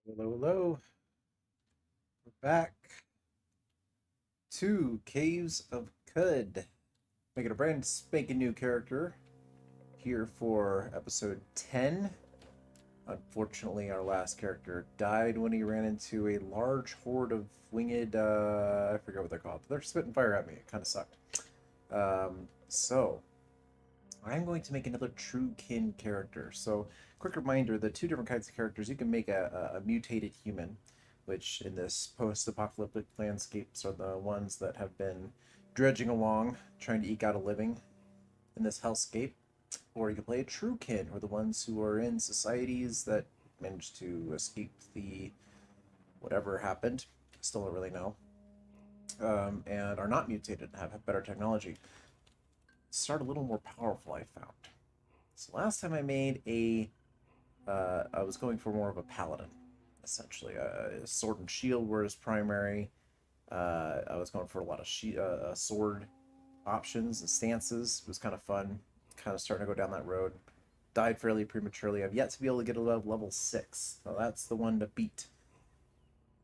Hello, hello. We're back to Caves of Cud. Making a brand spanking new character here for episode 10. Unfortunately, our last character died when he ran into a large horde of winged, I forget what they're called, but they're spitting fire at me. It kind of sucked. So, I'm going to make another true kin character. So, quick reminder, the two different kinds of characters, you can make a mutated human, which in this post-apocalyptic landscapes are the ones that have been dredging along, trying to eke out a living in this hellscape. Or you can play a true kin, or the ones who are in societies that managed to escape the whatever happened. Still don't really know. And are not mutated and have better technology. Start a little more powerful, I found. So last time I made I was going for more of a paladin, essentially. Sword and shield were his primary. I was going for a lot of sword options and stances. It was kind of fun, kind of starting to go down that road. Died fairly prematurely. I've yet to be able to get above level 6. So that's the one to beat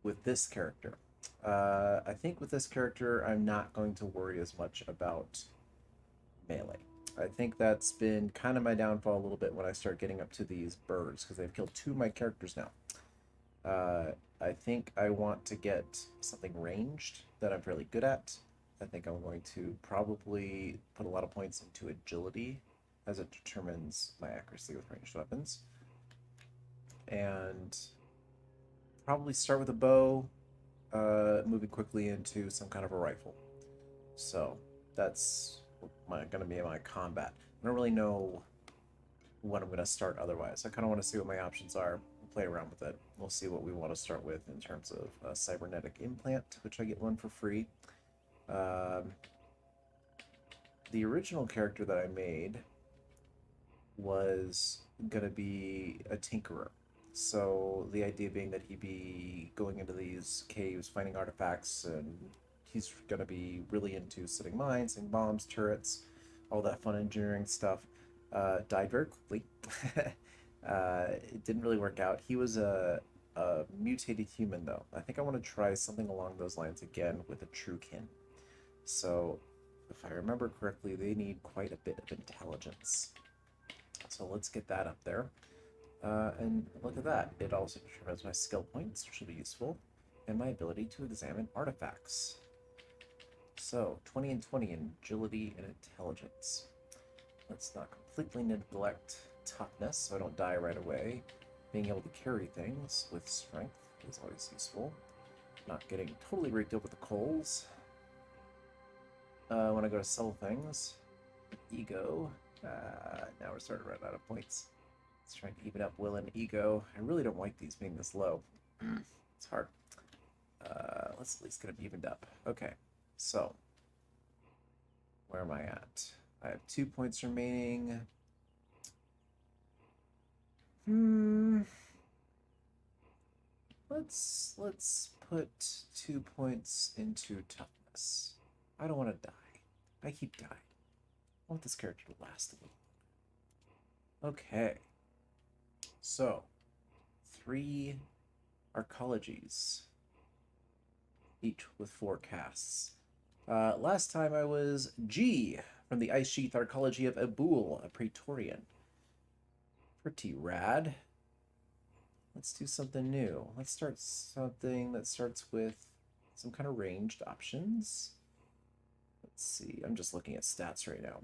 with this character. I think with this character, I'm not going to worry as much about melee. I think that's been kind of my downfall a little bit when I start getting up to these birds because they've killed two of my characters now. I think I want to get something ranged that I'm fairly good at. I think I'm going to probably put a lot of points into agility as it determines my accuracy with ranged weapons. And probably start with a bow, moving quickly into some kind of a rifle. So that's going to be my combat. I don't really know what I'm going to start otherwise. I kind of want to see what my options are, play around with it. We'll see what we want to start with in terms of a cybernetic implant, which I get one for free. Um, the original character that I made was going to be a tinkerer. So the idea being that he'd be going into these caves, finding artifacts, and he's going to be really into setting mines, setting bombs, turrets, all that fun engineering stuff. Died very quickly. It didn't really work out. He was a mutated human, though. I think I want to try something along those lines again with a true kin. So, if I remember correctly, they need quite a bit of intelligence. So let's get that up there. And look at that. It also determines my skill points, which will be useful, and my ability to examine artifacts. So, 20 and 20 in agility and intelligence. Let's not completely neglect toughness so I don't die right away. Being able to carry things with strength is always useful. Not getting totally raked up with the coals. When I go to sell things, ego. Now we're starting to run out of points. Let's try to even up will and ego. I really don't like these being this low. It's hard. Let's at least get them evened up. Okay, so where am I at? I have 2 points remaining. Hmm. Let's put 2 points into toughness. I don't want to die. I keep dying. I want this character to last a little. Okay. So, three arcologies, each with 4 casts. Last time I was G from the Ice Sheath Arcology of Abul, a Praetorian. Pretty rad. Let's do something new. Let's start something that starts with some kind of ranged options. Let's see. I'm just looking at stats right now.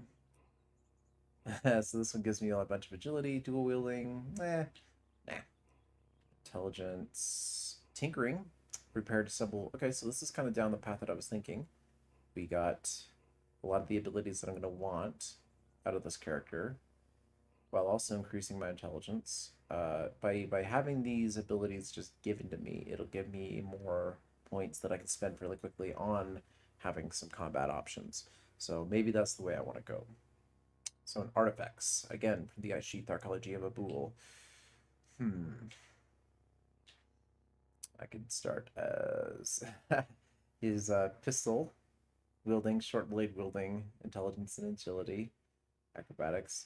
So this one gives me a bunch of agility, dual wielding. Nah. Intelligence, tinkering, repair, disable. Okay, so this is kind of down the path that I was thinking. We got a lot of the abilities that I'm going to want out of this character, while also increasing my intelligence. By having these abilities just given to me, it'll give me more points that I can spend fairly quickly on having some combat options. So maybe that's the way I want to go. So in artifacts, again, from the Ice Sheath Arcology of Abul. I could start as his pistol wielding, short blade wielding, intelligence and agility, acrobatics,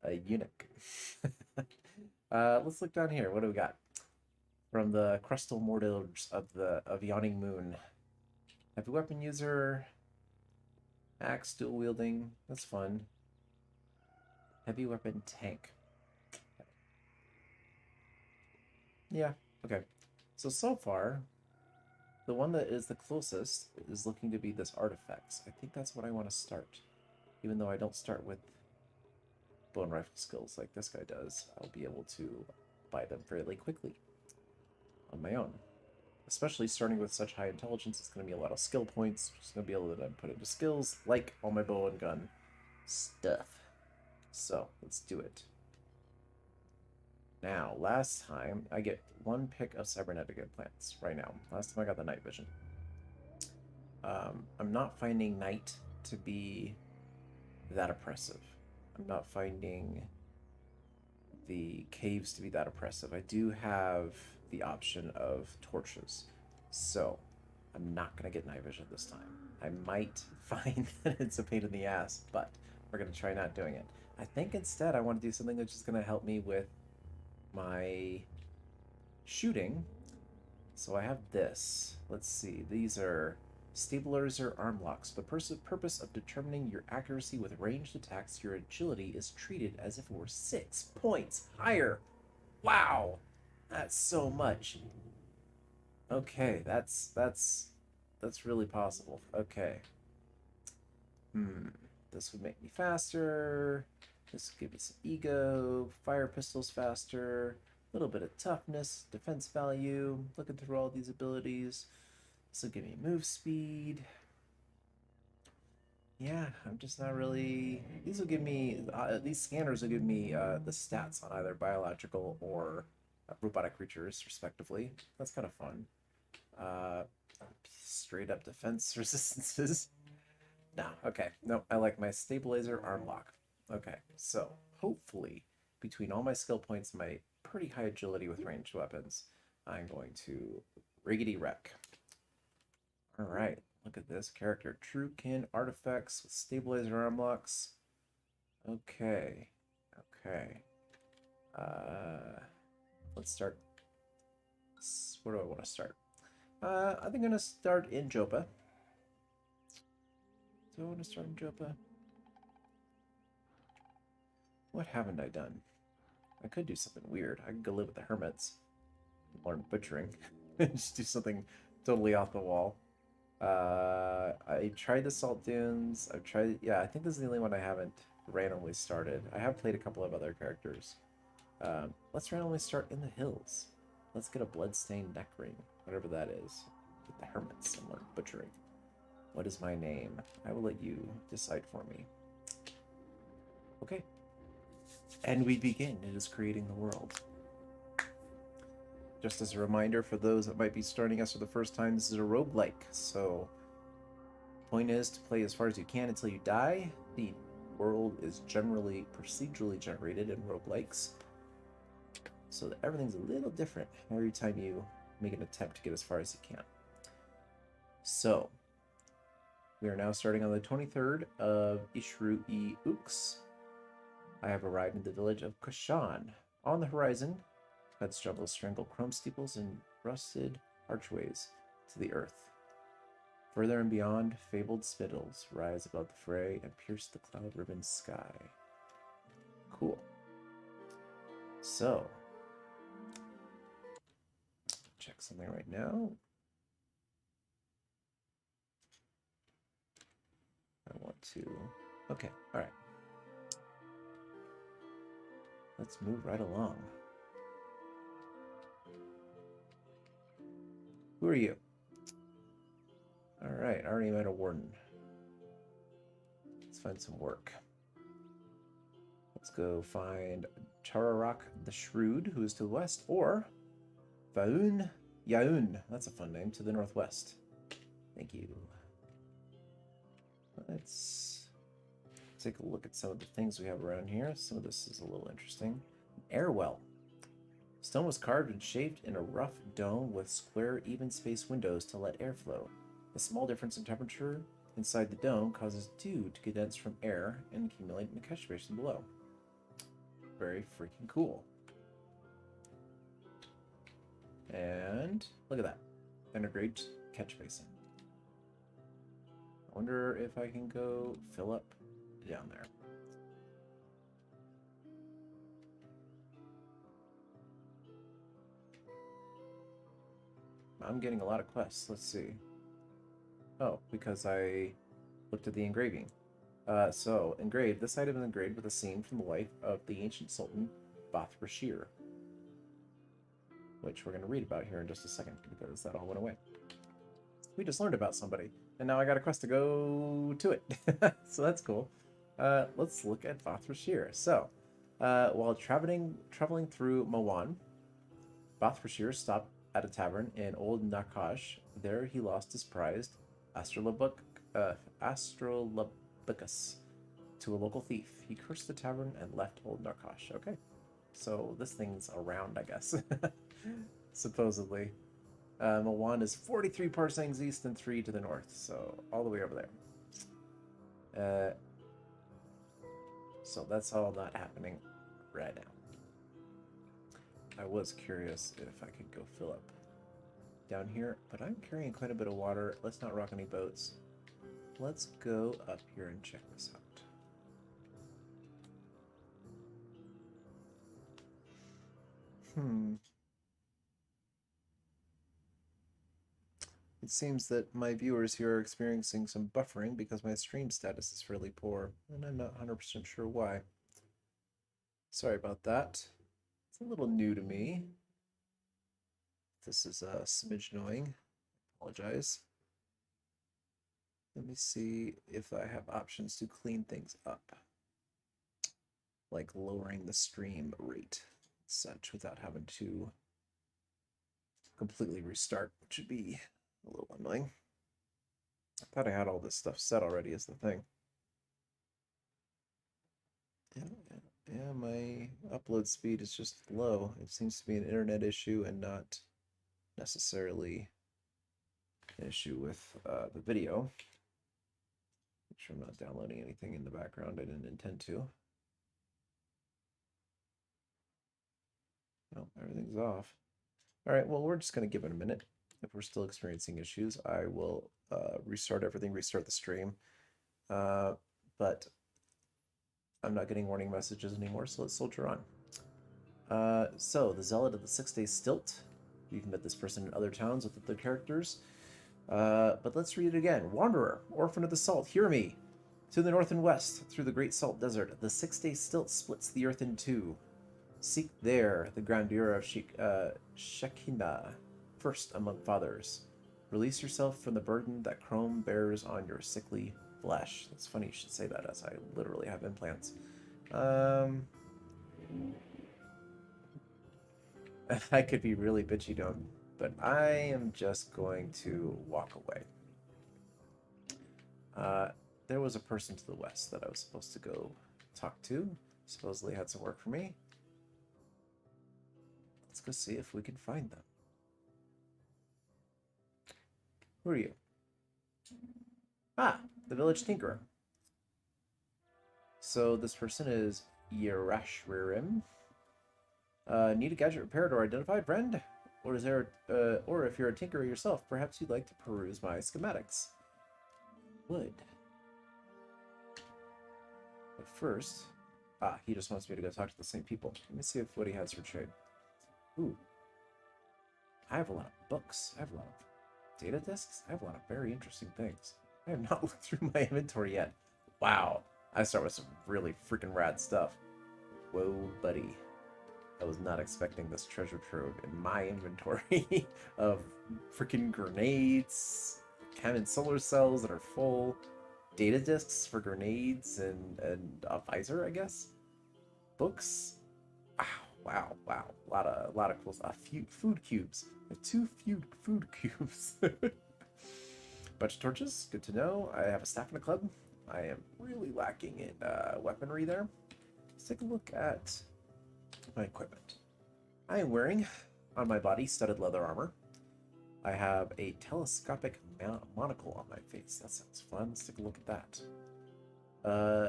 a eunuch. Let's look down here. What do we got? from the crustal mortars of Yawning Moon. Heavy weapon user, axe dual wielding. That's fun. Heavy weapon tank. Yeah, okay. So far, the one that is the closest is looking to be this artifacts. I think that's what I want to start. Even though I don't start with bone rifle skills like this guy does, I'll be able to buy them fairly quickly on my own. Especially starting with such high intelligence, it's going to be a lot of skill points, which is going to be able to then put into skills like all my bow and gun stuff. So, let's do it. Now, last time, I get one pick of cybernetic implants right now. Last time I got the night vision. I'm not finding night to be that oppressive. I'm not finding the caves to be that oppressive. I do have the option of torches, so I'm not going to get night vision this time. I might find that it's a pain in the ass, but we're going to try not doing it. I think instead I want to do something that's just going to help me with my shooting. So I have this. Let's see. These are stabilizer arm locks. The purpose of determining your accuracy with ranged attacks, your agility is treated as if it were 6 points higher. Wow, that's so much. Okay, that's really possible. Okay. This would make me faster. This would give me some ego. Fire pistols faster. A little bit of toughness, defense value. Looking through all these abilities. This will give me move speed. Yeah, I'm just not really. These will give me. These scanners will give me the stats on either biological or robotic creatures, respectively. That's kind of fun. Uh, Straight up defense resistances. No, okay. No, I like my stabilizer arm lock. Okay, so hopefully between all my skill points and my pretty high agility with ranged weapons, I'm going to riggedy wreck. All right, look at this character. Truekin artifacts with stabilizer arm locks. Okay, okay. Let's start. Where do I want to start? I think I'm gonna start in Jopa. Do I want to start in Jopa? What haven't I done? I could do something weird. I could go live with the hermits, learn butchering, just do something totally off the wall. I tried the Salt Dunes. I've tried. Yeah, I think this is the only one I haven't randomly started. I have played a couple of other characters. Let's randomly start in the hills. Let's get a bloodstained neck ring, whatever that is. With the hermits and learn butchering. What is my name? I will let you decide for me. Okay. And we begin. It is creating the world. Just as a reminder for those that might be starting us for the first time, this is a roguelike. So, point is to play as far as you can until you die. The world is generally procedurally generated in roguelikes, so that everything's a little different every time you make an attempt to get as far as you can. So, we are now starting on the 23rd of Ishru-e-Ux. I have arrived in the village of Kashan. On the horizon, clouds struggle to strangle chrome steeples and rusted archways to the earth. Further and beyond, fabled spittles rise above the fray and pierce the cloud-ribbon sky. Cool. So, check something right now. I want to... Okay, alright. Let's move right along. Who are you? Alright, I already met a warden. Let's find some work. Let's go find Chararak the Shrewd, who is to the west, or Vaun Yaun. That's a fun name, to the northwest. Thank you. Let's take a look at some of the things we have around here. Some of this is a little interesting. Airwell. Stone was carved and shaped in a rough dome with square, even-spaced windows to let air flow. A small difference in temperature inside the dome causes dew to condense from air and accumulate in the catch basin below. Very freaking cool. And look at that. And a great catch basin. I wonder if I can go fill up down there. I'm getting a lot of quests. Let's see. Oh, because I looked at the engraving. So, engraved. This item is engraved with a scene from the life of the ancient Sultan Rashir, which we're going to read about here in just a second, because that all went away. We just learned about somebody, and now I got a quest to go to it. So that's cool. Let's look at Rashir. So, while traveling through Mawan, Rashir stopped at a tavern in Old Nakash. There he lost his prized Astrolabicus to a local thief. He cursed the tavern and left Old Nakash. Okay. So this thing's around, I guess. Supposedly. Mawan is 43 parsecs east and 3 to the north. So all the way over there. So that's all not happening right now. I was curious if I could go fill up down here, but I'm carrying quite a bit of water. Let's not rock any boats. Let's go up here and check this out. It seems that my viewers here are experiencing some buffering because my stream status is fairly poor, and I'm not 100% sure why. Sorry about that. It's a little new to me. This is a smidge annoying. Apologize. Let me see if I have options to clean things up, like lowering the stream rate such without having to completely restart, which would be a little annoying. I thought I had all this stuff set already is the thing. Yeah, my upload speed is just low. It seems to be an internet issue and not necessarily an issue with the video. Make sure I'm not downloading anything in the background. I didn't intend to. No, everything's off. All right, well, we're just going to give it a minute. If we're still experiencing issues, I will restart everything, restart the stream. But I'm not getting warning messages anymore, so let's soldier on. So, the Zealot of the 6-Day Stilt. You can met this person in other towns with other characters. But let's read it again. Wanderer, orphan of the salt, hear me. To the north and west, through the great salt desert, the 6-Day Stilt splits the earth in two. Seek there the grandeur of Shekinah, first among fathers. Release yourself from the burden that chrome bears on your sickly flesh. That's funny you should say that, as I literally have implants. I could be really bitchy, but I am just going to walk away. There was a person to the west that I was supposed to go talk to. Supposedly had some work for me. Let's go see if we can find them. Who are you? Ah, the village tinkerer. So this person is Rashir. Need a gadget repaired or identified, friend? Or is there, or if you're a tinkerer yourself, perhaps you'd like to peruse my schematics. Would. But first, he just wants me to go talk to the same people. Let me see what he has for trade. Ooh. I have a lot of books. I have a lot of data disks. I have a lot of very interesting things. I have not looked through my inventory yet. Wow. I start with some really freaking rad stuff. Whoa, buddy. I was not expecting this treasure trove in my inventory of freaking grenades, cannon solar cells that are full, data disks for grenades, and a visor, I guess. Books. Wow. A lot of cool stuff. Food cubes. I have 2 food cubes. Bunch of torches. Good to know. I have a staff and a club. I am really lacking in weaponry there. Let's take a look at my equipment. I am wearing on my body studded leather armor. I have a telescopic monocle on my face. That sounds fun. Let's take a look at that.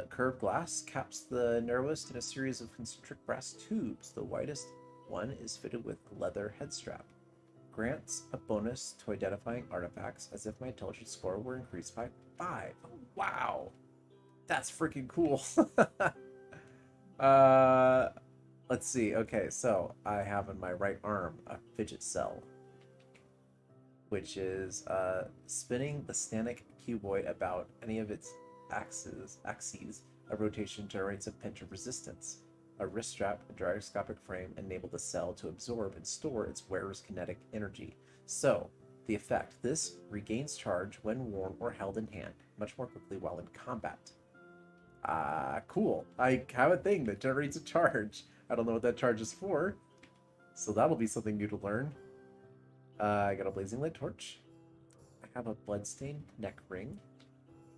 Curved glass caps the narrowest in a series of concentric brass tubes. The widest one is fitted with leather head strap. grants a bonus to identifying artifacts as if my intelligence score were increased by 5. Oh, wow. That's freaking cool. Let's see. Okay, so I have in my right arm a fidget cell, which is spinning the stanic cuboid about any of its axes. A rotation generates a pinch of resistance. A wrist strap, a gyroscopic frame enable the cell to absorb and store its wearer's kinetic energy. So, the effect: this regains charge when worn or held in hand much more quickly while in combat. Cool. I have a thing that generates a charge. I don't know what that charge is for, so that'll be something new to learn. I got a blazing light torch. I have a bloodstained neck ring,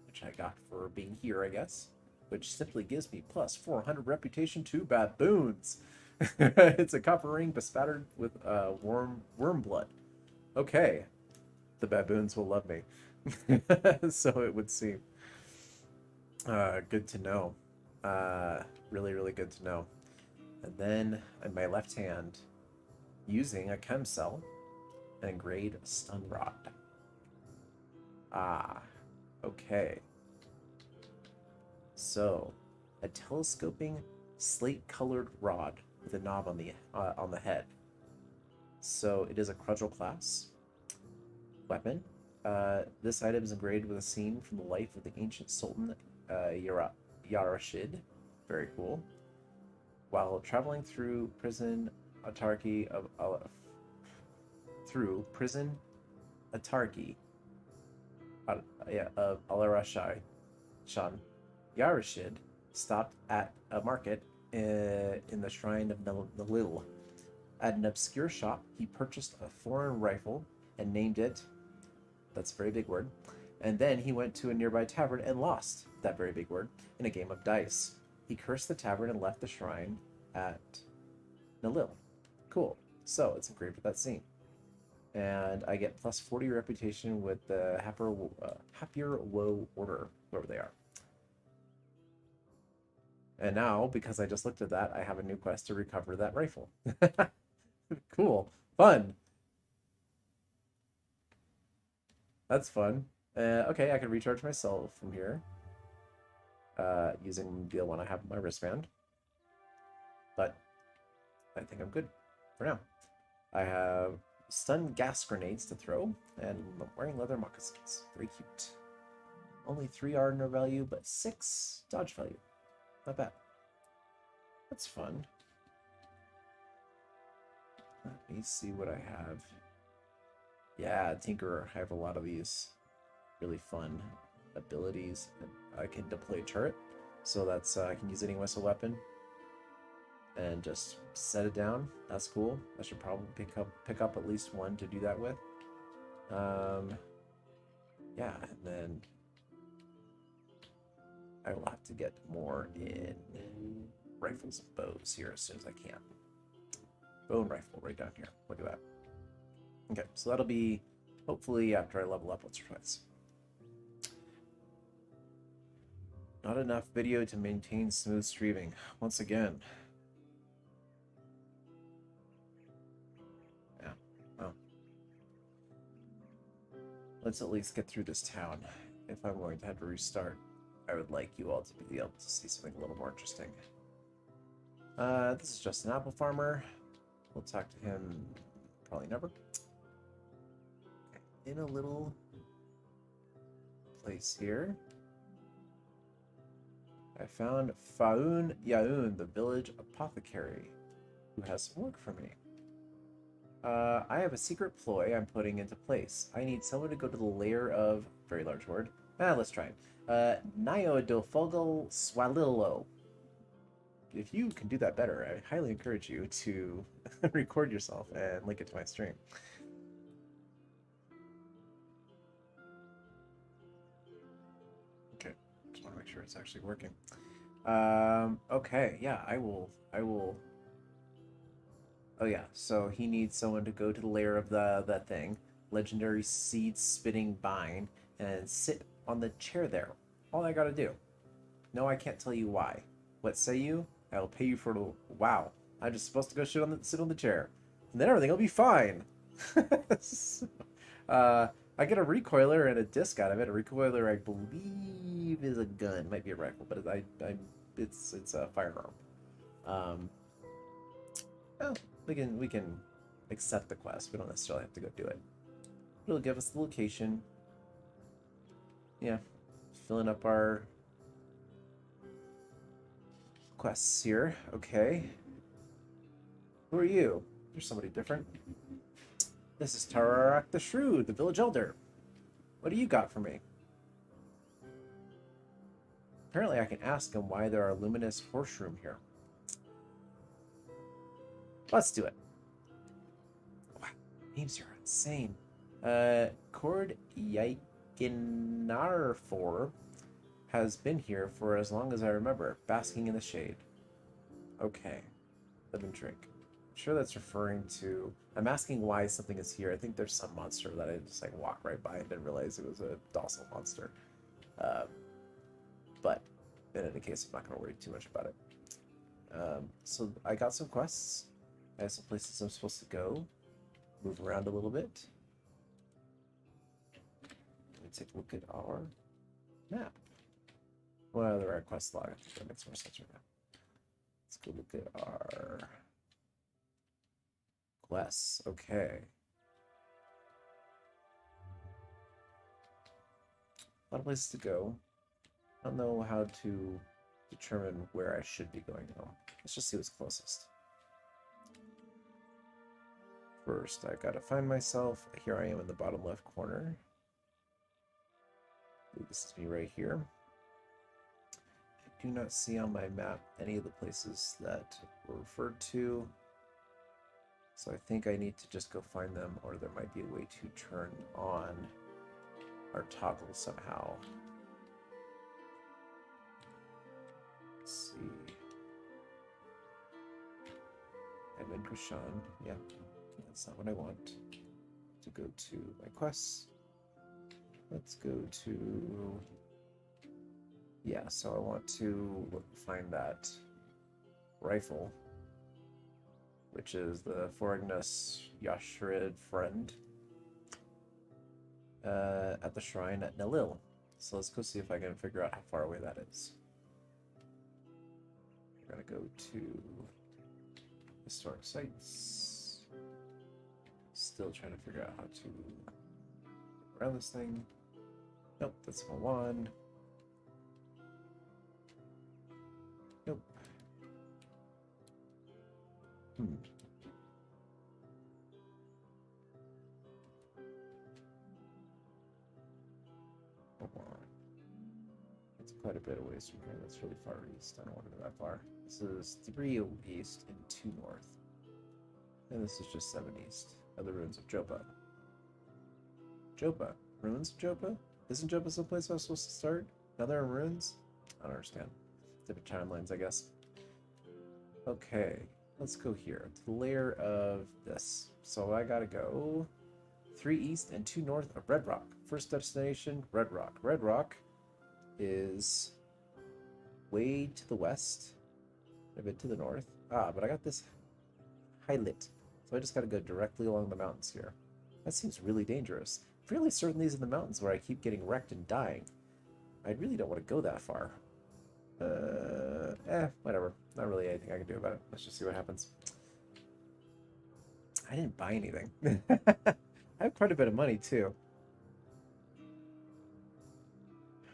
which I got for being here, I guess, which simply gives me plus 400 reputation to baboons. It's a copper ring bespattered with worm blood. Okay, the baboons will love me. So it would seem. Good to know. Really, really good to know. And then in my left hand, using a chem cell, an engraved stun rod. Okay. So, a telescoping slate-colored rod with a knob on the head. So it is a cudgel class weapon. This item is engraved with a scene from the life of the ancient Sultan Rashir. Very cool. While traveling through autarky of Al-Rashid, Yarashid stopped at a market in the shrine of Nalil. At an obscure shop, he purchased a foreign rifle and named it, that's a very big word, and then he went to a nearby tavern and lost, that very big word, in a game of dice. He cursed the tavern and left the shrine at Nalil. Cool. So it's engraved with that scene. And I get plus 40 reputation with the Happier Woe Order, wherever they are. And now, because I just looked at that, I have a new quest to recover that rifle. Cool. Fun. That's fun. Okay, I can recharge myself from here. Using the one I have in my wristband. But I think I'm good for now. I have stun gas grenades to throw, and I'm wearing leather moccasins. Very cute. Only 3 ardor value, but 6 dodge value. Not bad. That's fun. Let me see what I have. Yeah, Tinkerer. I have a lot of these really fun abilities. I can deploy a turret, so that's I can use any missile weapon and just set it down. That's cool. I should probably pick up at least one to do that with. Yeah, and then I will have to get more in rifles and bows here as soon as I can. Bow and rifle right down here. Look at that. Okay, so that'll be hopefully after I level up once or twice. Not enough video to maintain smooth streaming. Once again. Yeah. Well. Let's at least get through this town. If I'm going to have to restart, I would like you all to be able to see something a little more interesting. This is just an apple farmer. We'll talk to him probably never. In a little place here, I found Faun Yaun, the village apothecary, who has some work for me. I have a secret ploy I'm putting into place. I need someone to go to the lair of, very large word, let's try it. Nyodophogal Swalilo. If you can do that better, I highly encourage you to record yourself and link it to my stream. Okay, just want to make sure it's actually working. Okay, yeah, I will. Oh yeah, so he needs someone to go to the lair of that thing, legendary seed spitting vine, and sit on the chair there. All I gotta do. No, I can't tell you why. What say you? I will pay you for the. Wow, I'm just supposed to go sit on the chair, and then everything will be fine. So, I get a recoiler and a disc out of it. A recoiler, I believe, is a gun. Might be a rifle, but it's a firearm. Um, well, we can accept the quest. We don't necessarily have to go do it. It'll give us the location. Yeah, filling up our quests here. Okay. Who are you? You're somebody different. This is Tararak the Shrewd, the village elder. What do you got for me? Apparently I can ask him why there are luminous horseshoe here. Let's do it. Wow, names are insane. Cord Yaikinarfor has been here for as long as I remember, basking in the shade. Okay. Live and drink. I'm sure that's referring to... I'm asking why something is here. I think there's some monster that I just like walk right by and didn't realize it was a docile monster. But in any case, I'm not going to worry too much about it. So I got some quests. I have some places I'm supposed to go. Move around a little bit. Let me take a look at our map. Well, the right quest log. I think that makes more sense right now. Let's go look at our quests. Okay. A lot of places to go. I don't know how to determine where I should be going now. Let's just see what's closest. First, I gotta find myself. Here I am in the bottom left corner. This is me right here. I do not see on my map any of the places that were referred to. So I think I need to just go find them, or there might be a way to turn on our toggle somehow. Let's see. Edmund Krishan. Yeah, that's not what I want. To go to my quests. Let's go to... Yeah, so I want to find that rifle, which is the Forignas Yashrid friend, at the shrine at Nalil. So let's go see if I can figure out how far away that is. We're gonna go to historic sites. Still trying to figure out how to get around this thing. Nope, that's one. Nope. It's quite a bit of ways from here. That's really far east. I don't want to go that far. This is 3 east and 2 north. And this is just 7 east of the ruins of Jopa. Jopa? Ruins of Jopa? Isn't Jopa someplace I was supposed to start? Now they're in ruins? I don't understand. Different timelines, I guess. Okay, let's go here. To the layer of this. So I gotta go 3 east and 2 north of Red Rock. First destination, Red Rock. Red Rock is way to the west, a bit to the north. Ah, but I got this highlight, so I just got to go directly along the mountains here. That seems really dangerous. I'm fairly certain these are the mountains where I keep getting wrecked and dying. I really don't want to go that far. Whatever. Not really anything I can do about it. Let's just see what happens. I didn't buy anything. I have quite a bit of money, too.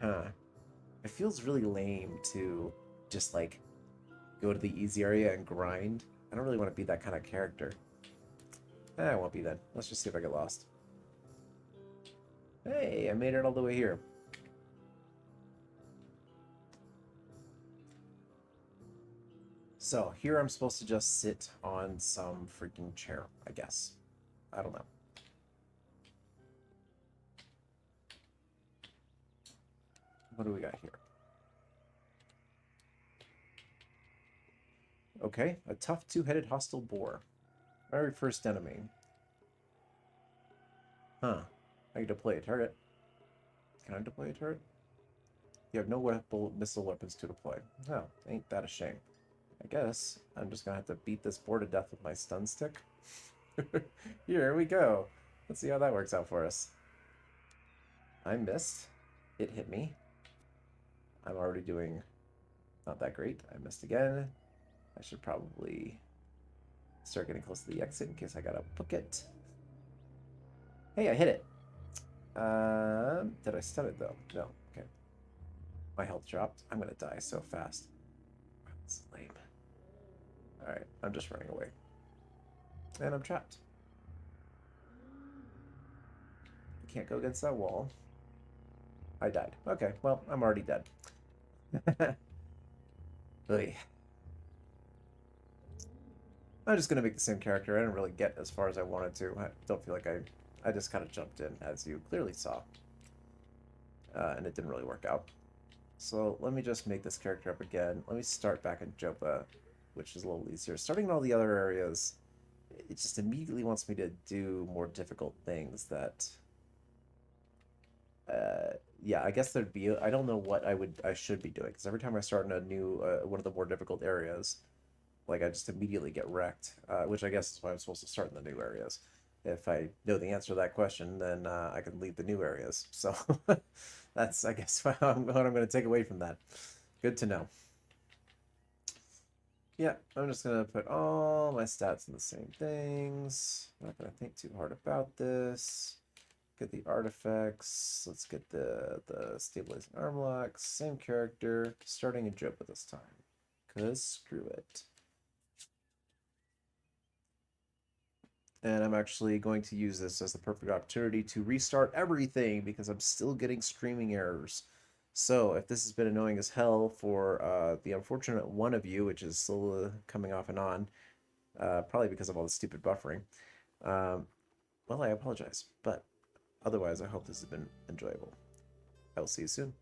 Huh. It feels really lame to just, like, go to the easy area and grind. I don't really want to be that kind of character. I won't be then. Let's just see if I get lost. Hey, I made it all the way here. So, here I'm supposed to just sit on some freaking chair, I guess. I don't know. What do we got here? Okay, a tough two-headed hostile boar. Very first enemy. Huh. I can deploy a turret. Can I deploy a turret? You have no missile weapons to deploy. Oh, ain't that a shame. I guess I'm just gonna have to beat this boar to death with my stun stick. Here we go. Let's see how that works out for us. I missed. It hit me. I'm already doing not that great. I missed again. I should probably start getting close to the exit in case I gotta book it. Hey, I hit it. Did I stun it though? No. Okay. My health dropped. I'm gonna die so fast. That's lame. Alright, I'm just running away. And I'm trapped. I can't go against that wall. I died. Okay, well, I'm already dead. Oy. I'm just gonna make the same character. I didn't really get as far as I wanted to. I don't feel like I just kind of jumped in, as you clearly saw. And it didn't really work out. So let me just make this character up again. Let me start back in Jopa, which is a little easier. Starting in all the other areas, it just immediately wants me to do more difficult things that... yeah, I guess there'd be... I don't know what I should be doing, because every time I start in a new, one of the more difficult areas, like I just immediately get wrecked, which I guess is why I'm supposed to start in the new areas. If I know the answer to that question, then I can leave the new areas. So that's, I guess, what I'm going to take away from that. Good to know. Yeah, I'm just going to put all my stats in the same things. I'm not going to think too hard about this. Get the artifacts. Let's get the stabilizing arm locks. Same character, starting in Jopa this time. Because screw it. And I'm actually going to use this as the perfect opportunity to restart everything because I'm still getting screaming errors. So if this has been annoying as hell for the unfortunate one of you, which is still coming off and on, probably because of all the stupid buffering, well, I apologize. But otherwise, I hope this has been enjoyable. I will see you soon.